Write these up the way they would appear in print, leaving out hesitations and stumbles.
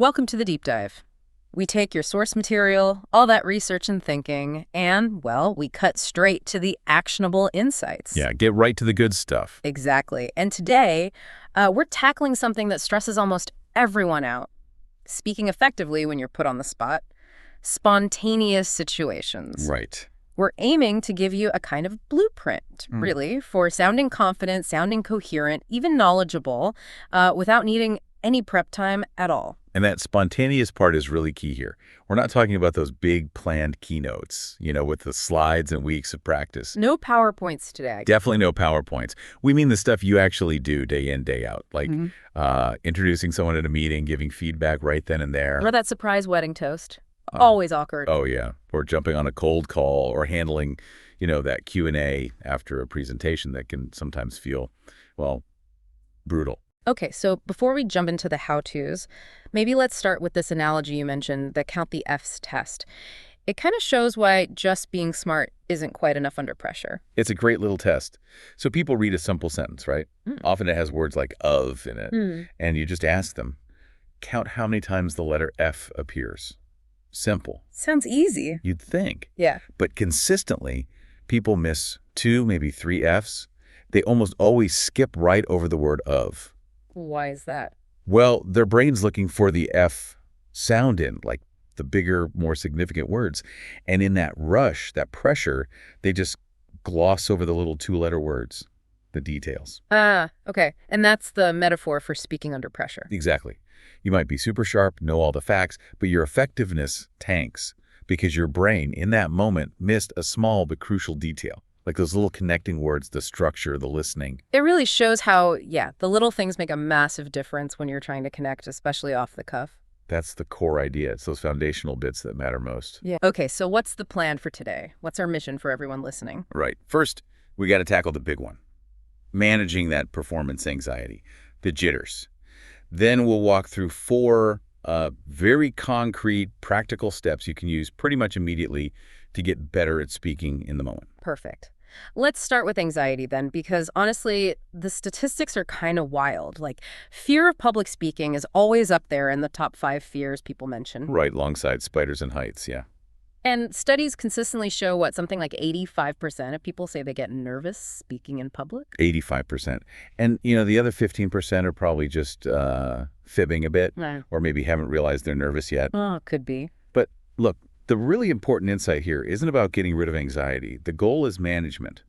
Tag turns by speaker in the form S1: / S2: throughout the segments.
S1: Welcome to the deep dive. We take your source material, all that research and thinking, and, well, we cut straight to the actionable insights.
S2: Yeah, get right to the good stuff.
S1: Exactly. And today, we're tackling something that stresses almost everyone out. Speaking effectively when you're put on the spot. Spontaneous situations.
S2: Right.
S1: We're aiming to give you a kind of blueprint, really, for sounding confident, sounding coherent, even knowledgeable, without needing any prep time at all.
S2: And that spontaneous part is really key here. We're not talking about those big planned keynotes, with the slides and weeks of practice.
S1: No PowerPoints today.
S2: Definitely no PowerPoints. We mean the stuff you actually do day in, day out, like introducing someone at a meeting, giving feedback right then and there.
S1: Or that surprise wedding toast. Always awkward.
S2: Oh, yeah. Or jumping on a cold call or handling, that Q&A after a presentation that can sometimes feel, well, brutal.
S1: Okay, so before we jump into the how-tos, maybe let's start with this analogy you mentioned, the count the F's test. It kind of shows why just being smart isn't quite enough under pressure.
S2: It's a great little test. So people read a simple sentence, right? Often it has words like of in it. And you just ask them, count how many times the letter F appears. Simple.
S1: Sounds easy.
S2: You'd think.
S1: Yeah.
S2: But consistently, people miss 2, maybe 3 F's. They almost always skip right over the word of.
S1: Why is that?
S2: Well, their brain's looking for the F sound in, like the bigger, more significant words. And in that rush, that pressure, they just gloss over the little 2-letter words, the details.
S1: Okay. And that's the metaphor for speaking under pressure.
S2: Exactly. You might be super sharp, know all the facts, but your effectiveness tanks because your brain, in that moment, missed a small but crucial detail. Like those little connecting words, the structure, the listening.
S1: It really shows how, the little things make a massive difference when you're trying to connect, especially off the cuff.
S2: That's the core idea. It's those foundational bits that matter most.
S1: Yeah. Okay, so what's the plan for today? What's our mission for everyone listening?
S2: Right. First, we got to tackle the big one. Managing that performance anxiety, the jitters. Then we'll walk through 4 very concrete, practical steps you can use pretty much immediately to get better at speaking in the moment.
S1: Perfect. Let's start with anxiety then, because honestly, the statistics are kind of wild. Like, fear of public speaking is always up there in the top 5 fears people mention.
S2: Right, alongside spiders and heights, yeah.
S1: And studies consistently show something like 85% of people say they get nervous speaking in public.
S2: 85%. And, the other 15% are probably just fibbing a bit or maybe haven't realized they're nervous yet.
S1: Oh, could be.
S2: But look, the really important insight here isn't about getting rid of anxiety. The goal is management,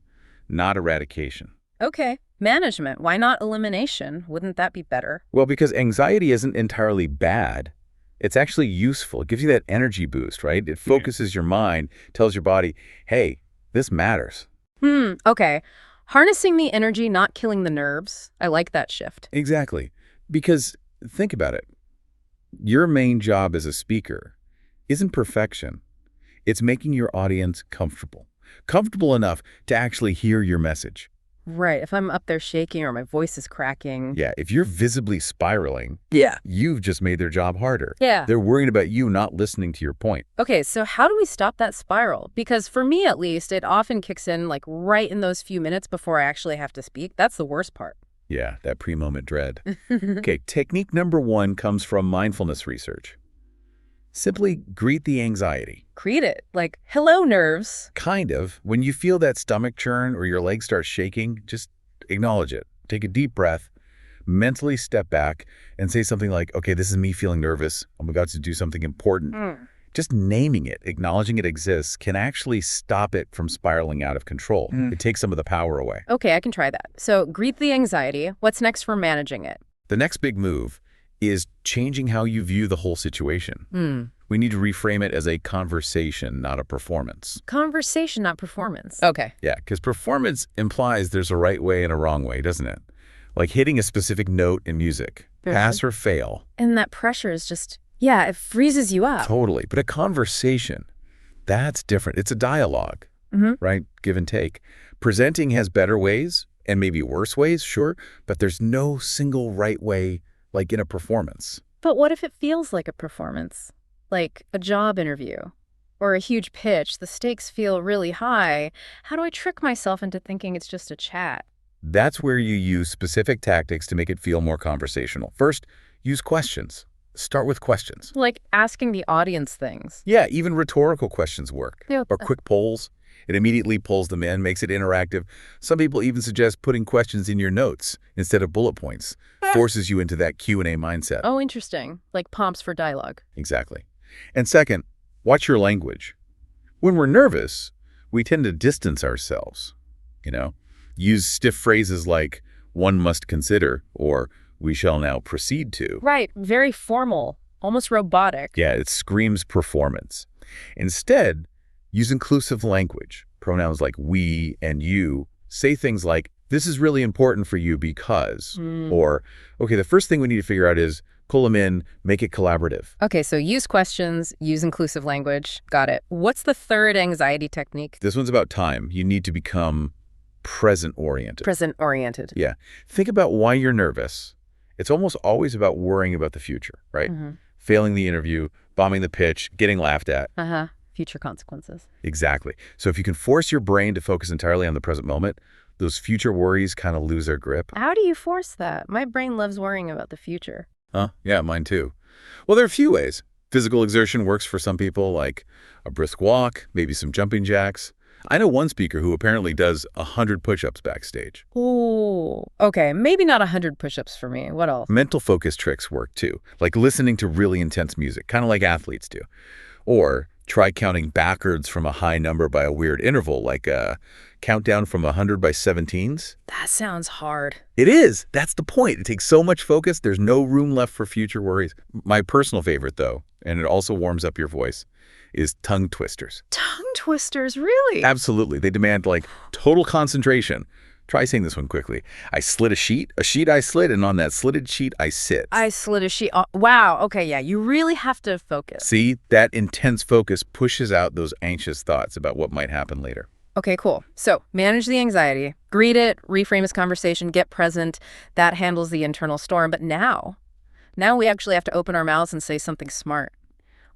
S2: not eradication.
S1: Okay, management. Why not elimination? Wouldn't that be better?
S2: Well, because anxiety isn't entirely bad. It's actually useful. It gives you that energy boost, right? It focuses your mind, tells your body, hey, this matters.
S1: Okay. Harnessing the energy, not killing the nerves. I like that shift.
S2: Exactly. Because think about it. Your main job as a speaker isn't perfection. It's making your audience comfortable. Comfortable enough to actually hear your message.
S1: Right. If I'm up there shaking or my voice is cracking.
S2: Yeah, if you're visibly spiraling, you've just made their job harder.
S1: Yeah.
S2: They're worried about you not listening to your point.
S1: Okay, so how do we stop that spiral? Because for me, at least, it often kicks in right in those few minutes before I actually have to speak. That's the worst part.
S2: Yeah, that pre-moment dread. Okay, technique number 1 comes from mindfulness research. Simply greet the anxiety.
S1: Greet it. Like, hello, nerves.
S2: Kind of. When you feel that stomach churn or your legs start shaking, just acknowledge it. Take a deep breath, mentally step back, and say something like, okay, this is me feeling nervous. I'm about to do something important. Just naming it, acknowledging it exists, can actually stop it from spiraling out of control. It takes some of the power away.
S1: Okay, I can try that. So greet the anxiety. What's next for managing it?
S2: The next big move is changing how you view the whole situation. We need to reframe it as a conversation, not a performance.
S1: Conversation, not performance. Okay.
S2: Yeah, because performance implies there's a right way and a wrong way, doesn't it? Like hitting a specific note in music. Pass or fail.
S1: And that pressure is just, it freezes you up.
S2: Totally. But a conversation, that's different. It's a dialogue, right? Give and take. Presenting has better ways and maybe worse ways, sure, but there's no single right way like in a performance.
S1: But what if it feels like a performance? Like a job interview or a huge pitch, the stakes feel really high. How do I trick myself into thinking it's just a chat?
S2: That's where you use specific tactics to make it feel more conversational. First, use questions. Start with questions.
S1: Like asking the audience things.
S2: Yeah, even rhetorical questions work.
S1: Yeah.
S2: Or quick polls. It immediately pulls them in, makes it interactive. Some people even suggest putting questions in your notes instead of bullet points. Forces you into that Q&A mindset.
S1: Oh, interesting. Like prompts for dialogue.
S2: Exactly. And second, watch your language. When we're nervous, we tend to distance ourselves, use stiff phrases like, one must consider, or we shall now proceed to.
S1: Right. Very formal, almost robotic.
S2: Yeah, it screams performance. Instead, use inclusive language. Pronouns like we and you. Say things like, this is really important for you because, or, okay, the first thing we need to figure out is pull them in, make it collaborative.
S1: Okay, so use questions, use inclusive language. Got it. What's the third anxiety technique?
S2: This one's about time. You need to become present-oriented.
S1: Present-oriented.
S2: Yeah. Think about why you're nervous. It's almost always about worrying about the future, right? Failing the interview, bombing the pitch, getting laughed at.
S1: Future consequences.
S2: Exactly. So if you can force your brain to focus entirely on the present moment, those future worries kind of lose their grip.
S1: How do you force that? My brain loves worrying about the future.
S2: Yeah, mine too. Well, there are a few ways. Physical exertion works for some people, like a brisk walk, maybe some jumping jacks. I know one speaker who apparently does 100 push-ups backstage.
S1: Ooh, okay, maybe not 100 push-ups for me. What else?
S2: Mental focus tricks work too, like listening to really intense music, kind of like athletes do. Or try counting backwards from a high number by a weird interval, like a countdown from 100 by 17s.
S1: That sounds hard.
S2: It is. That's the point. It takes so much focus, there's no room left for future worries. My personal favorite, though, and it also warms up your voice, is tongue twisters.
S1: Tongue twisters, really?
S2: Absolutely. They demand, total concentration. Try saying this one quickly. I slid a sheet I slid, and on that slitted sheet, I sit.
S1: I slid a sheet. Oh, wow. Okay, yeah. You really have to focus.
S2: See, that intense focus pushes out those anxious thoughts about what might happen later.
S1: Okay, cool. So manage the anxiety, greet it, reframe his conversation, get present. That handles the internal storm. But now we actually have to open our mouths and say something smart.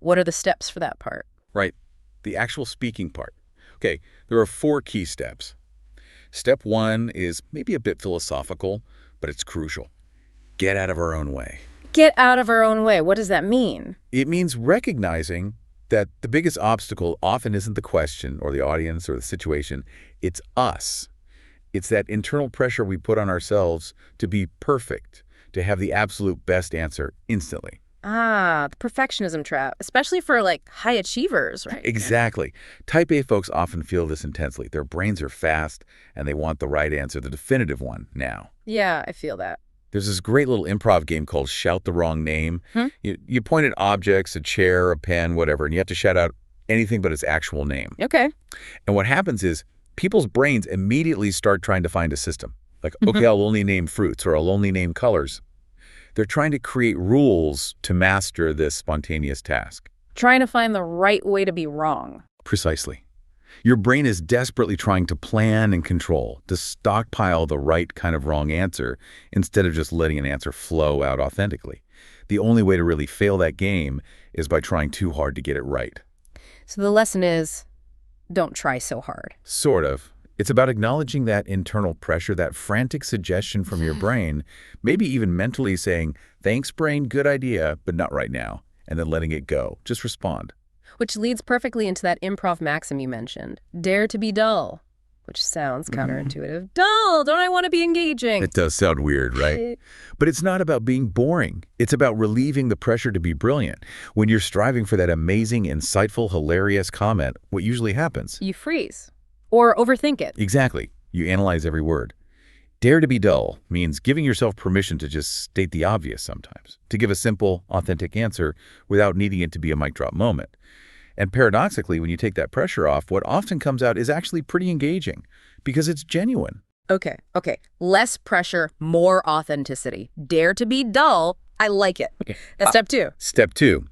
S1: What are the steps for that part?
S2: Right. The actual speaking part. Okay, there are 4 key steps. Step 1 is maybe a bit philosophical, but it's crucial. Get out of our own way.
S1: Get out of our own way. What does that mean?
S2: It means recognizing that the biggest obstacle often isn't the question or the audience or the situation. It's us. It's that internal pressure we put on ourselves to be perfect, to have the absolute best answer instantly.
S1: The perfectionism trap, especially for high achievers, right?
S2: Exactly. Type A folks often feel this intensely. Their brains are fast and they want the right answer, the definitive one, now.
S1: Yeah, I feel that.
S2: There's this great little improv game called Shout the Wrong Name. You point at objects, a chair, a pen, whatever, and you have to shout out anything but its actual name.
S1: Okay.
S2: And what happens is people's brains immediately start trying to find a system. Okay, I'll only name fruits or I'll only name colors. They're trying to create rules to master this spontaneous task.
S1: Trying to find the right way to be wrong.
S2: Precisely. Your brain is desperately trying to plan and control, to stockpile the right kind of wrong answer instead of just letting an answer flow out authentically. The only way to really fail that game is by trying too hard to get it right.
S1: So the lesson is, don't try so hard.
S2: Sort of. It's about acknowledging that internal pressure, that frantic suggestion from your brain, maybe even mentally saying, thanks, brain, good idea, but not right now, and then letting it go. Just respond.
S1: Which leads perfectly into that improv maxim you mentioned, dare to be dull, which sounds counterintuitive. Dull, don't I want to be engaging?
S2: It does sound weird, right? But it's not about being boring. It's about relieving the pressure to be brilliant. When you're striving for that amazing, insightful, hilarious comment, what usually happens?
S1: You freeze. Or overthink it.
S2: Exactly. You analyze every word. Dare to be dull means giving yourself permission to just state the obvious sometimes, to give a simple, authentic answer without needing it to be a mic drop moment. And paradoxically, when you take that pressure off, what often comes out is actually pretty engaging because it's genuine.
S1: Okay. Less pressure, more authenticity. Dare to be dull. I like it.
S2: Okay.
S1: That's step 2.
S2: Step 2,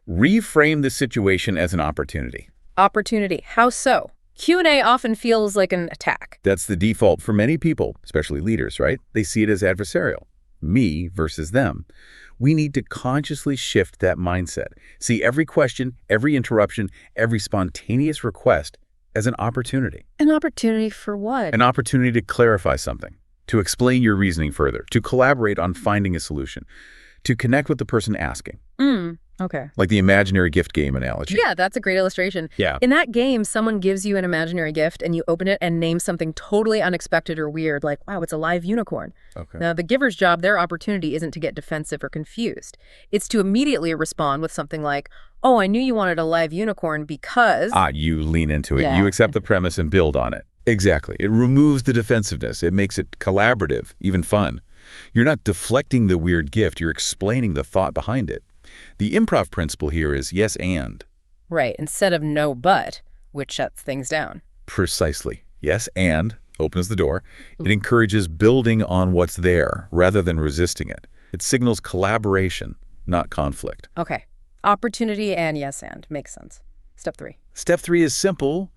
S2: reframe the situation as an opportunity.
S1: Opportunity. How so? Q&A often feels like an attack.
S2: That's the default for many people, especially leaders, right? They see it as adversarial. Me versus them. We need to consciously shift that mindset. See every question, every interruption, every spontaneous request as an opportunity.
S1: An opportunity for what?
S2: An opportunity to clarify something, to explain your reasoning further, to collaborate on finding a solution, to connect with the person asking,
S1: Okay.
S2: like the imaginary gift game analogy.
S1: Yeah, that's a great illustration.
S2: Yeah.
S1: In that game, someone gives you an imaginary gift and you open it and name something totally unexpected or weird, like, wow, it's a live unicorn.
S2: Okay.
S1: Now, the giver's job, their opportunity isn't to get defensive or confused. It's to immediately respond with something like, oh, I knew you wanted a live unicorn because...
S2: You lean into it.
S1: Yeah.
S2: You accept the premise and build on it. Exactly. It removes the defensiveness. It makes it collaborative, even fun. You're not deflecting the weird gift. You're explaining the thought behind it. The improv principle here is yes and.
S1: Right, instead of no but, which shuts things down.
S2: Precisely. Yes and opens the door. It encourages building on what's there rather than resisting it. It signals collaboration, not conflict.
S1: Okay, opportunity and yes and. Makes sense. Step 3.
S2: Step 3 is simple,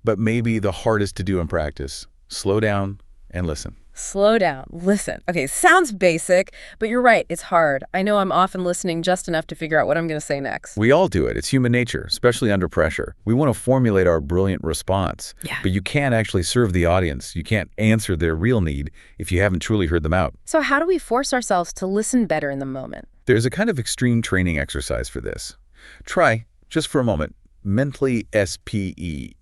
S2: but maybe the hardest to do in practice. Slow down and listen.
S1: Slow down. Listen. Okay, sounds basic, but you're right. It's hard. I know I'm often listening just enough to figure out what I'm going to say next.
S2: We all do it. It's human nature, especially under pressure. We want to formulate our brilliant response,
S1: Yeah.
S2: but you can't actually serve the audience. You can't answer their real need if you haven't truly heard them out.
S1: So how do we force ourselves to listen better in the moment?
S2: There's a kind of extreme training exercise for this. Try, just for a moment, mentally SPELLNGOUT.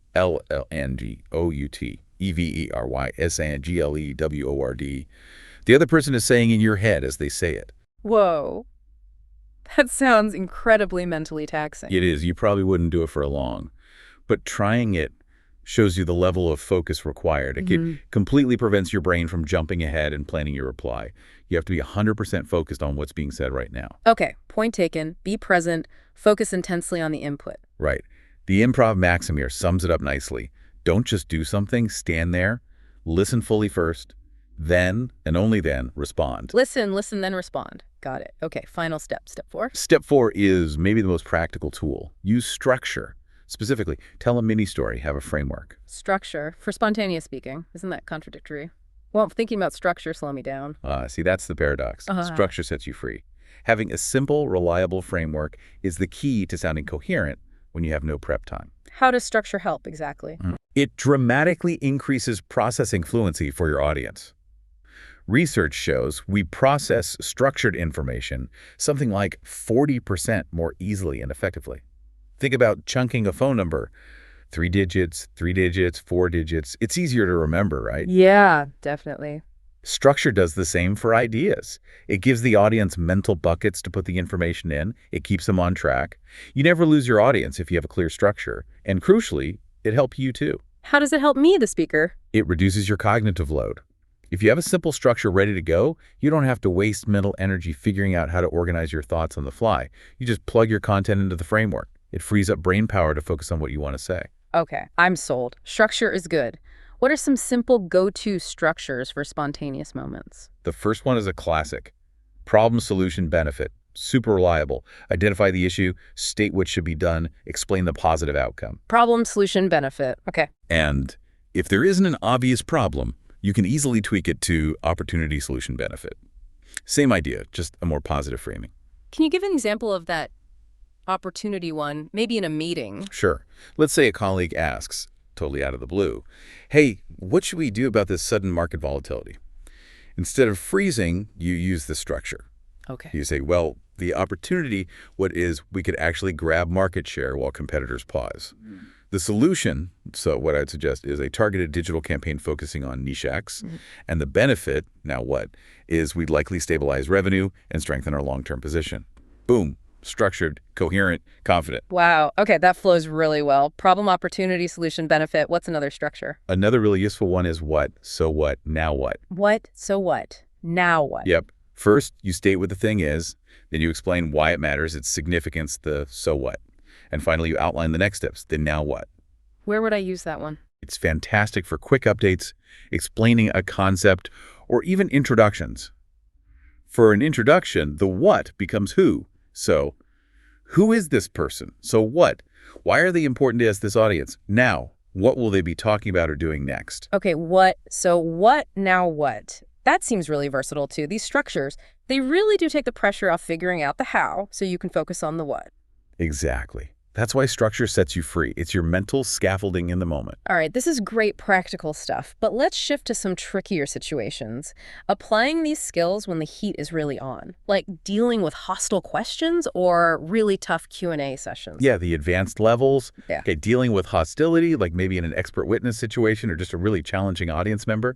S2: EVERYSANGLEWORD. The other person is saying in your head as they say it.
S1: Whoa. That sounds incredibly mentally taxing.
S2: It is. You probably wouldn't do it for long. But trying it shows you the level of focus required. It completely prevents your brain from jumping ahead and planning your reply. You have to be 100% focused on what's being said right now.
S1: Okay, point taken. Be present. Focus intensely on the input.
S2: Right. The improv maxim here sums it up nicely. Don't just do something, stand there, listen fully first, then, and only then, respond.
S1: Listen, then respond. Got it. Okay, final step. Step 4.
S2: Step 4 is maybe the most practical tool. Use structure. Specifically, tell a mini story, have a framework.
S1: Structure for spontaneous speaking. Isn't that contradictory? Well, thinking about structure slow me down.
S2: See, that's the paradox. Structure sets you free. Having a simple, reliable framework is the key to sounding coherent when you have no prep time.
S1: How does structure help exactly?
S2: It dramatically increases processing fluency for your audience. Research shows we process structured information something like 40% more easily and effectively. Think about chunking a phone number. 3 digits, 4 digits. It's easier to remember, right?
S1: Yeah, definitely.
S2: Structure does the same for ideas. It gives the audience mental buckets to put the information in. It keeps them on track. You never lose your audience if you have a clear structure. And crucially, it helps you too.
S1: How does it help me, the speaker?
S2: It reduces your cognitive load. If you have a simple structure ready to go, you don't have to waste mental energy figuring out how to organize your thoughts on the fly. You just plug your content into the framework. It frees up brain power to focus on what you want to say.
S1: Okay, I'm sold. Structure is good. What are some simple go-to structures for spontaneous moments?
S2: The first one is a classic. Problem, solution, benefit. Super reliable. Identify the issue, state what should be done, explain the positive outcome.
S1: Problem, solution, benefit. Okay.
S2: And if there isn't an obvious problem, you can easily tweak it to opportunity, solution, benefit. Same idea, just a more positive framing.
S1: Can you give an example of that opportunity one, maybe in a meeting?
S2: Sure. Let's say a colleague asks, totally out of the blue, hey, what should we do about this sudden market volatility? Instead of freezing, you use the structure.
S1: Okay.
S2: You say, well, the opportunity, what is we could actually grab market share while competitors pause. The solution, so what I'd suggest, is a targeted digital campaign focusing on niche X. And the benefit, now what, is we'd likely stabilize revenue and strengthen our long-term position. Boom. Structured, coherent, confident.
S1: Wow. Okay, that flows really well. Problem, opportunity, solution, benefit. What's another structure?
S2: Another really useful one is what, so what, now what.
S1: What, so what, now what?
S2: Yep. First, you state what the thing is. Then you explain why it matters, its significance, the so what. And finally, you outline the next steps, the now what.
S1: Where would I use that one?
S2: It's fantastic for quick updates, explaining a concept, or even introductions. For an introduction, the what becomes who. So, who is this person? So what? Why are they important to us, this audience? Now, what will they be talking about or doing next?
S1: Okay, what, so what, now what? That seems really versatile too. These structures, they really do take the pressure off figuring out the how so you can focus on the what.
S2: Exactly. That's why structure sets you free. It's your mental scaffolding in the moment.
S1: All right, this is great practical stuff, but let's shift to some trickier situations. Applying these skills when the heat is really on, like dealing with hostile questions or really tough Q&A sessions.
S2: Yeah, the advanced levels.
S1: Yeah.
S2: Okay, dealing with hostility, like maybe in an expert witness situation or just a really challenging audience member.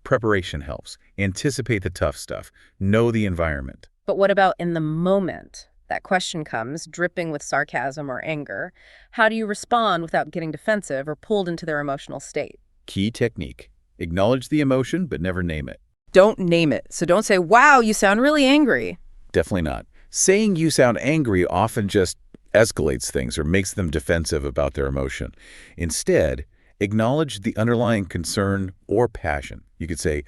S2: Preparation helps. Anticipate the tough stuff. Know the environment.
S1: But what about in the moment? That question comes, dripping with sarcasm or anger. How do you respond without getting defensive or pulled into their emotional state?
S2: Key technique. Acknowledge the emotion, but never name it.
S1: Don't name it. So don't say, wow, you sound really angry.
S2: Definitely not. Saying you sound angry often just escalates things or makes them defensive about their emotion. Instead, acknowledge the underlying concern or passion. You could say,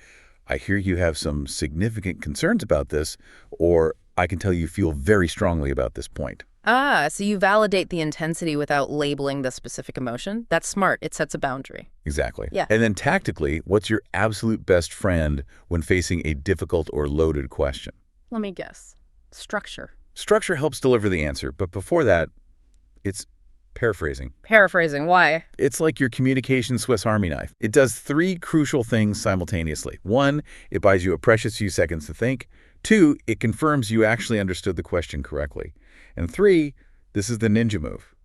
S2: I hear you have some significant concerns about this, or I can tell you feel very strongly about this point.
S1: Ah, so you validate the intensity without labeling the specific emotion? That's smart. It sets a boundary.
S2: Exactly.
S1: Yeah.
S2: And then tactically, what's your absolute best friend when facing a difficult or loaded question?
S1: Let me guess. Structure.
S2: Structure helps deliver the answer, but before that, it's paraphrasing.
S1: Paraphrasing, why?
S2: It's like your communication Swiss Army knife. It does three crucial things simultaneously. One, it buys you a precious few seconds to think. Two, it confirms you actually understood the question correctly. And three, this is the ninja move.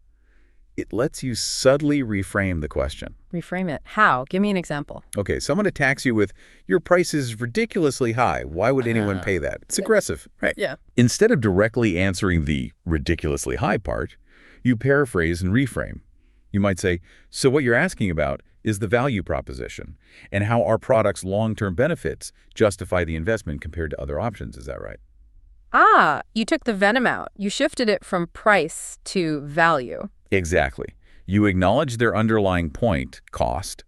S2: It lets you subtly reframe the question.
S1: Reframe it. How? Give me an example.
S2: Okay, someone attacks you with, your price is ridiculously high. Why would anyone pay that? It's aggressive, right?
S1: Yeah.
S2: Instead of directly answering the ridiculously high part, you paraphrase and reframe. You might say, so what you're asking about is the value proposition and how our product's long-term benefits justify the investment compared to other options. Is that right?
S1: Ah, you took the venom out. You shifted it from price to value.
S2: Exactly. You acknowledge their underlying point, cost,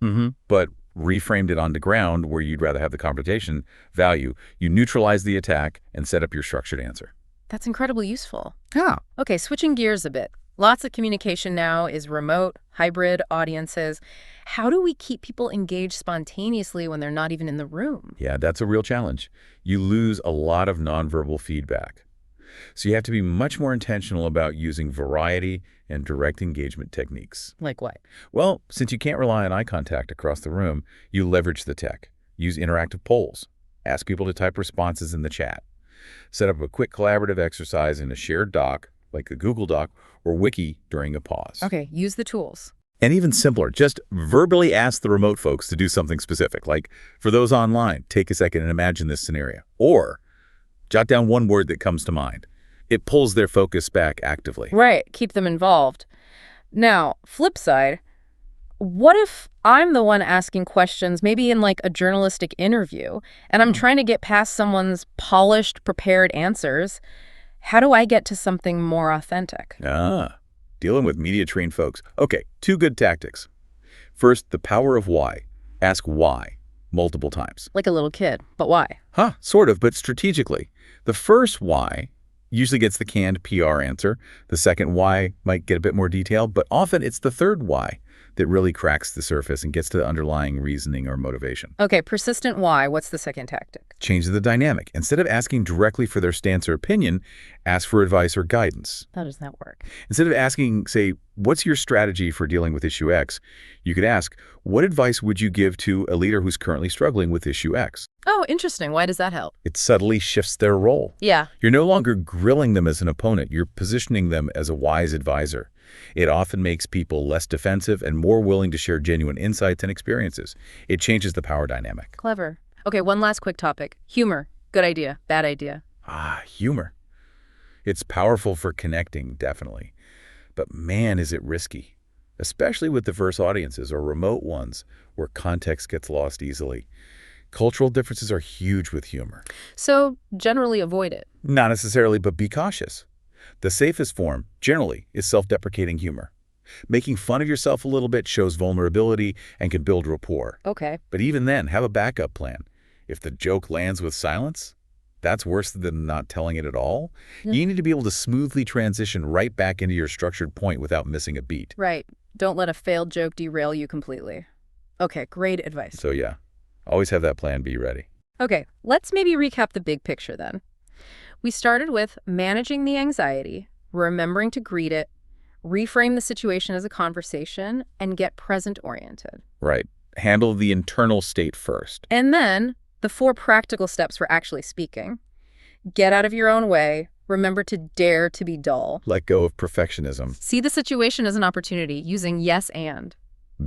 S2: but reframed it on the ground where you'd rather have the confrontation, value. You neutralize the attack and set up your structured answer.
S1: That's incredibly useful.
S2: Yeah.
S1: Okay, switching gears a bit. Lots of communication now is remote, hybrid audiences. How do we keep people engaged spontaneously when they're not even in the room?
S2: Yeah, that's a real challenge. You lose a lot of nonverbal feedback. So you have to be much more intentional about using variety and direct engagement techniques.
S1: Like what?
S2: Well, since you can't rely on eye contact across the room, you leverage the tech. Use interactive polls. Ask people to type responses in the chat. Set up a quick collaborative exercise in a shared doc, like a Google Doc or Wiki during a pause.
S1: Okay, use the tools.
S2: And even simpler, just verbally ask the remote folks to do something specific. Like, for those online, take a second and imagine this scenario. Or jot down one word that comes to mind. It pulls their focus back actively.
S1: Right, keep them involved. Now, flip side, what if I'm the one asking questions, maybe in like a journalistic interview, and I'm trying to get past someone's polished, prepared answers? How do I get to something more authentic?
S2: Dealing with media-trained folks. Okay, two good tactics. First, the power of why. Ask why multiple times.
S1: Like a little kid, but why?
S2: Sort of, but strategically. The first why usually gets the canned PR answer. The second why might get a bit more detail, but often it's the third why that really cracks the surface and gets to the underlying reasoning or motivation.
S1: Okay, persistent why. What's the second tactic?
S2: Change the dynamic. Instead of asking directly for their stance or opinion, ask for advice or guidance.
S1: How does that work?
S2: Instead of asking, say, what's your strategy for dealing with issue X, you could ask, what advice would you give to a leader who's currently struggling with issue X?
S1: Oh, interesting. Why does that help?
S2: It subtly shifts their role.
S1: Yeah.
S2: You're no longer grilling them as an opponent. You're positioning them as a wise advisor. It often makes people less defensive and more willing to share genuine insights and experiences. It changes the power dynamic.
S1: Clever. Okay, one last quick topic. Humor. Good idea. Bad idea.
S2: Humor. It's powerful for connecting, definitely. But man, is it risky, especially with diverse audiences or remote ones where context gets lost easily. Cultural differences are huge with humor.
S1: So generally avoid it.
S2: Not necessarily, but be cautious. The safest form, generally, is self-deprecating humor. Making fun of yourself a little bit shows vulnerability and can build rapport.
S1: Okay.
S2: But even then, have a backup plan. If the joke lands with silence, that's worse than not telling it at all. You need to be able to smoothly transition right back into your structured point without missing a beat.
S1: Right. Don't let a failed joke derail you completely. Okay, great advice.
S2: So yeah, always have that plan B ready.
S1: Okay, let's maybe recap the big picture then. We started with managing the anxiety, remembering to greet it, reframe the situation as a conversation, and get present-oriented.
S2: Right. Handle the internal state first.
S1: And then the 4 practical steps for actually speaking. Get out of your own way. Remember to dare to be dull.
S2: Let go of perfectionism.
S1: See the situation as an opportunity using yes and.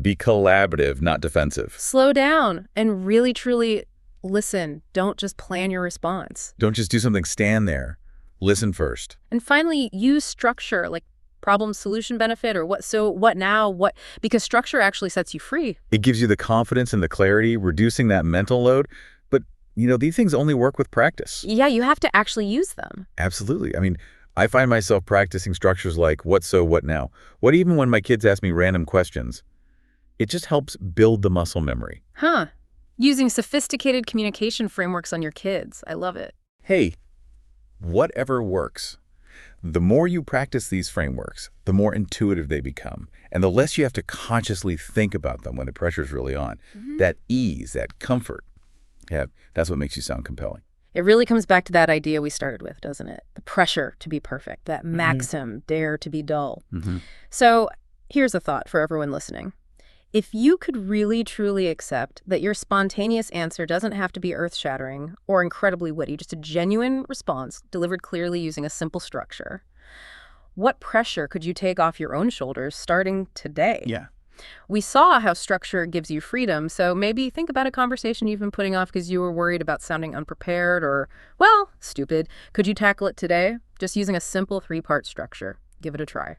S2: Be collaborative, not defensive.
S1: Slow down and really, truly listen. Don't just plan your response.
S2: Don't just do something, stand there. Listen first.
S1: And finally, use structure, like problem solution benefit or what now, because structure actually sets you free.
S2: It gives you the confidence and the clarity, reducing that mental load. But, these things only work with practice.
S1: Yeah, you have to actually use them.
S2: Absolutely. I mean, I find myself practicing structures like what so, what now. What even when my kids ask me random questions. It just helps build the muscle memory.
S1: Huh. Using sophisticated communication frameworks on your kids. I love it.
S2: Hey, whatever works. The more you practice these frameworks, the more intuitive they become, and the less you have to consciously think about them when the pressure's really on. That ease, that comfort, yeah, that's what makes you sound compelling.
S1: It really comes back to that idea we started with, doesn't it? The pressure to be perfect, that maxim, dare to be dull. So here's a thought for everyone listening. If you could really, truly accept that your spontaneous answer doesn't have to be earth-shattering or incredibly witty, just a genuine response delivered clearly using a simple structure, what pressure could you take off your own shoulders starting today?
S2: Yeah.
S1: We saw how structure gives you freedom, so maybe think about a conversation you've been putting off because you were worried about sounding unprepared or, well, stupid. Could you tackle it today? Just using a simple 3-part structure. Give it a try.